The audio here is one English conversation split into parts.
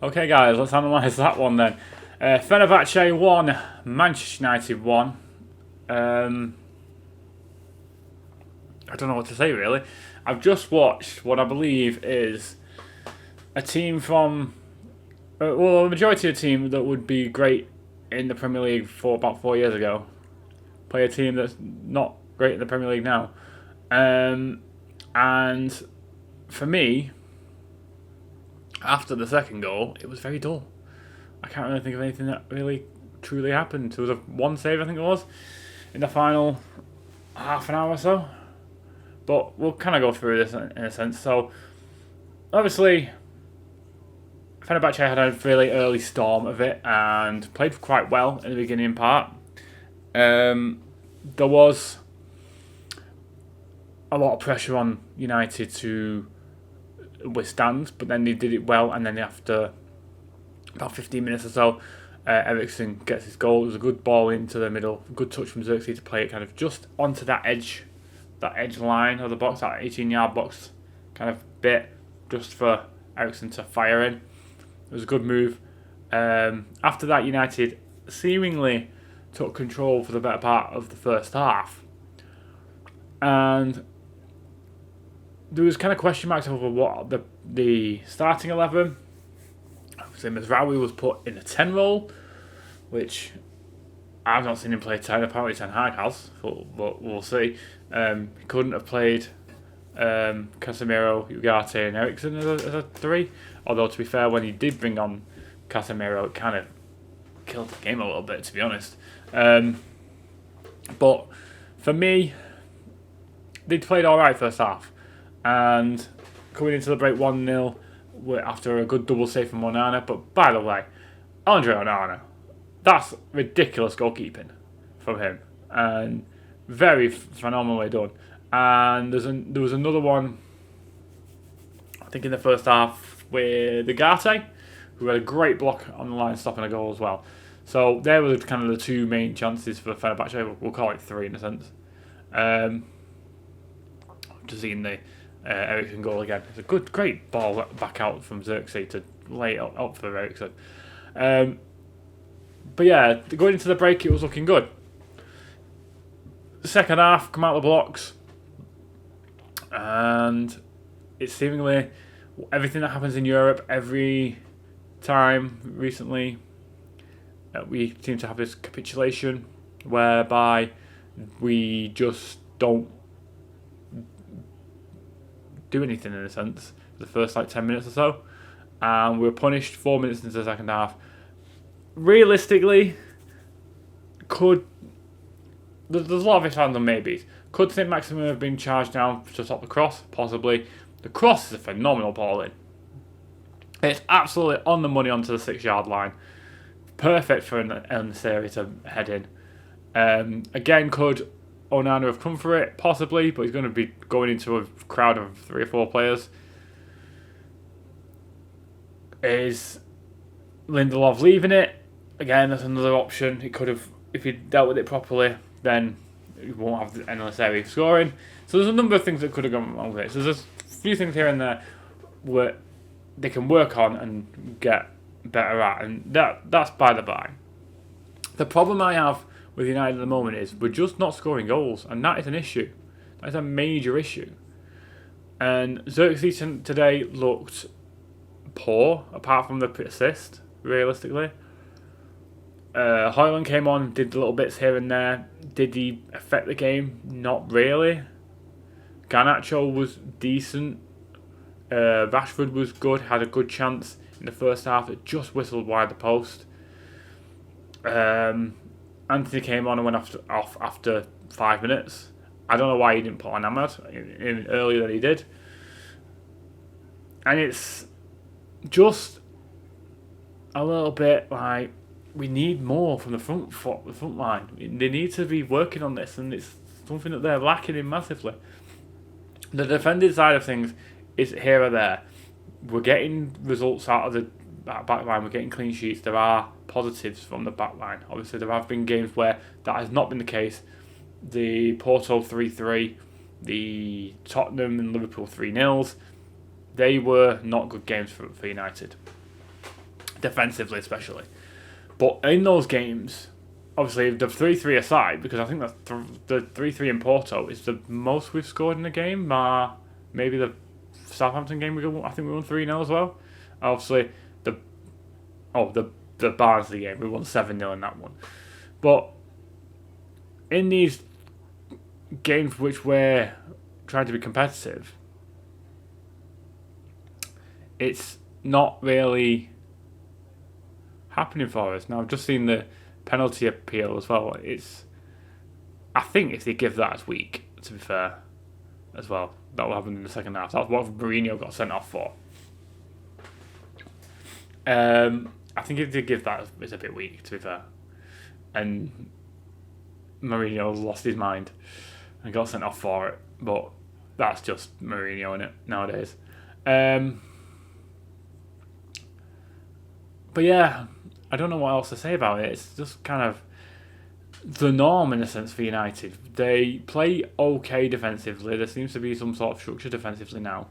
Okay, guys, let's analyse that one then. Fenerbahce 1, Manchester United 1. I don't know what to say, really. I've just watched what I believe is a team from... a majority of a team that would be great in the Premier League for about 4 years ago. Play a team that's not great in the Premier League now. And for me, after the second goal, it was very dull. I can't really think of anything that really truly happened. There was one save, I think it was, in the final half an hour or so. But we'll kind of go through this in a sense. So, obviously, Fenerbahce had a really early storm of it and played quite well in the beginning part. There was a lot of pressure on United to withstand, but then they did it well, and then after about 15 minutes or so, Eriksen gets his goal. It was a good ball into the middle, good touch from Xerxes to play it kind of just onto that edge line of the box, that 18-yard box kind of bit, just for Eriksen to fire in. It was a good move. After that, United seemingly took control for the better part of the first half, and there was kind of question marks over what the starting 11. Obviously, Mazraoui was put in a 10 role, which I've not seen him play 10. Apparently, Ten Hag has, but we'll see. He couldn't have played Casemiro, Ugarte, and Eriksen as a 3. Although, to be fair, when he did bring on Casemiro, it kind of killed the game a little bit, to be honest. But for me, they played alright first half. And coming into the break 1-0 after a good double save from Onana. But by the way, Andre Onana, that's ridiculous goalkeeping from him, and very phenomenally done. And there was another one, I think in the first half, with Ugarte, who had a great block on the line, stopping a goal as well. So there were kind of the two main chances for Fenerbahce. We'll call it 3 in a sense. Just seeing the Eriksen goal again. It's a great ball back out from Xerxes to lay it up for Eriksen. But yeah, going into the break, it was looking good. The second half, come out of the blocks, and it's seemingly everything that happens in Europe every time recently. We seem to have this capitulation whereby we just don't do anything in a sense for the first 10 minutes or so, and we were punished 4 minutes into the second half. Realistically, there's a lot of ifs, ands and maybes. Could St. Maximin have been charged down to stop the cross? Possibly. The cross is a phenomenal ball in. It's absolutely on the money onto the 6-yard line. Perfect for an area to head in. Again, could Onana have come for it? Possibly, but he's going to be going into a crowd of 3 or 4 players. Is Lindelof leaving it? Again, that's another option. He could have, if he dealt with it properly, then he won't have the endless area of scoring. So there's a number of things that could have gone wrong with it. So there's a few things here and there where they can work on and get better at, and that's by the by. The problem I have with United at the moment is we're just not scoring goals, and that is an issue. That is a major issue. And Xerxes today looked poor, apart from the assist, realistically. Højlund came on, did little bits here and there. Did he affect the game? Not really. Garnacho was decent. Rashford was good, had a good chance in the first half. It just whistled wide the post. Anthony came on and went off after 5 minutes. I don't know why he didn't put on Ahmad in earlier than he did. And it's just a little bit like we need more from the front line. They need to be working on this, and it's something that they're lacking in massively. The defending side of things is here or there. We're getting results out of the back line. We're getting clean sheets. There are positives from the back line. Obviously, there have been games where that has not been the case. The Porto 3-3, the Tottenham and Liverpool 3-0s, they were not good games for United. defensively especially. But in those games, obviously the 3-3 aside, because I think that the 3-3 in Porto is the most we've scored in a game. Maybe the Southampton game I think we won 3-0 as well. Obviously the Barnsley game we won 7-0 in that one. But in these games which we're trying to be competitive, it's not really happening for us. Now I've just seen the penalty appeal as well. I think if they give that as weak, to be fair, as well, that will happen in the second half. That's what Mourinho got sent off for. I think if they give that, it's a bit weak, to be fair. And Mourinho lost his mind and got sent off for it. But that's just Mourinho in it nowadays. But yeah, I don't know what else to say about it. It's just kind of the norm in a sense for United. They play okay defensively. There seems to be some sort of structure defensively now.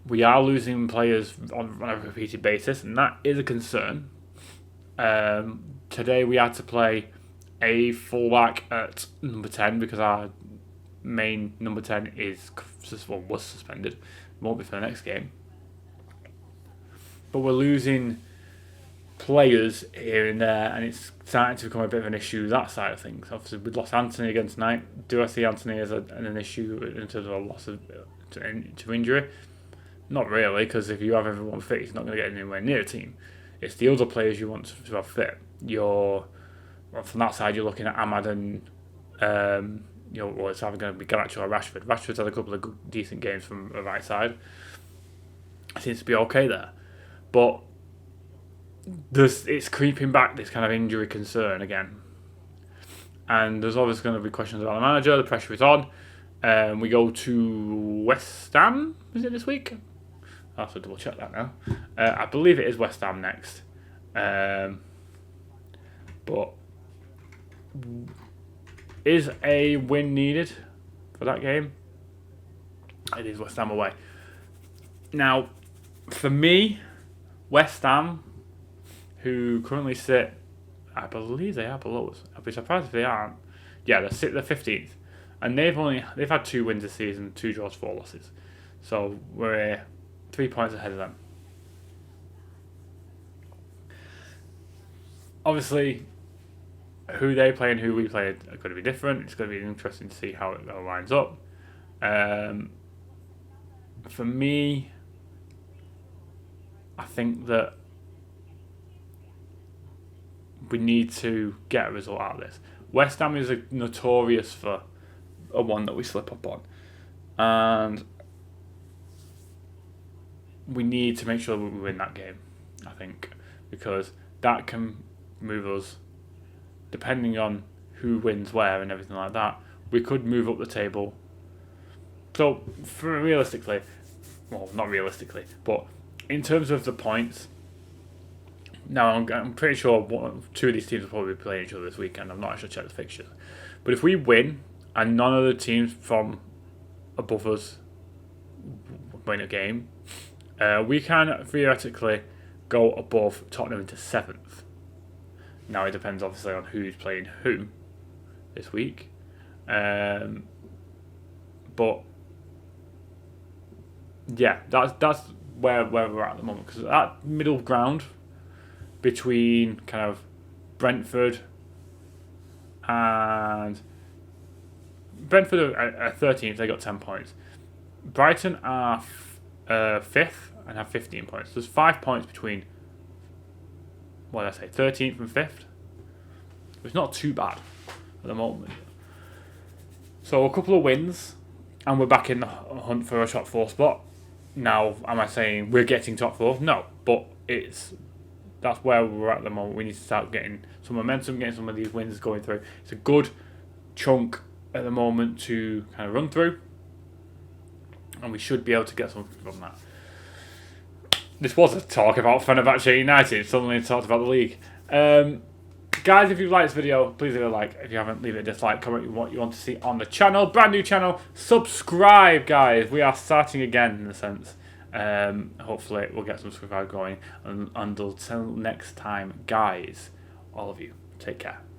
We are losing players on a repeated basis, and that is a concern. Today we had to play a fullback at number 10 because our main number 10 was suspended. Won't be for the next game. But we're losing players here and there, and it's starting to become a bit of an issue, that side of things. Obviously, we lost Anthony against tonight. Do I see Anthony as an issue in terms of a loss to injury? Not really, because if you have everyone fit, he's not going to get anywhere near a team. It's the other players you want to have fit. From that side, you're looking at Ahmad and it's either going to be Garnacho or Rashford. Rashford's had a couple of decent games from the right side. It seems to be okay there, but it's creeping back, this kind of injury concern again. And there's always going to be questions about the manager. The pressure is on. We go to West Ham, is it this week? I'll have to double check that now. I believe it is West Ham next. But is a win needed for that game? It is West Ham away. Now, for me, West Ham, who currently sit, I believe they are below us. I'd be surprised if they aren't. Yeah, they're 15th, and they've had 2 wins this season, 2 draws, 4 losses. So we're 3 points ahead of them. Obviously, who they play and who we play are going to be different. It's going to be interesting to see how it lines up. For me, I think that we need to get a result out of this. West Ham is notorious for a one that we slip up on, and we need to make sure we win that game, I think, because that can move us, depending on who wins where and everything like that. We could move up the table. So, not realistically, but in terms of the points, now I'm pretty sure 2 of these teams will probably be playing each other this weekend. I've not actually checked the fixtures. But if we win and none of the teams from above us win a game, we can theoretically go above Tottenham into 7th. Now it depends obviously on who's playing who this week. But yeah, that's where we're at the moment, because that middle ground between kind of Brentford are 13th, they got 10 points. Brighton are 5th and have 15 points. There's 5 points between, 13th and 5th. It's not too bad at the moment. So a couple of wins and we're back in the hunt for a top 4 spot. Now, am I saying we're getting top 4? No, but that's where we're at the moment. We need to start getting some momentum, getting some of these wins going through. It's a good chunk at the moment to kind of run through, and we should be able to get something from that. This was a talk about Fenerbahce United. Suddenly talked about the league. Guys, if you've liked this video, please leave a like. If you haven't, leave it a dislike. Comment what you want to see on the channel. Brand new channel. Subscribe, guys. We are starting again, in a sense. Hopefully we'll get some stuff out going. And until next time, guys, all of you, take care.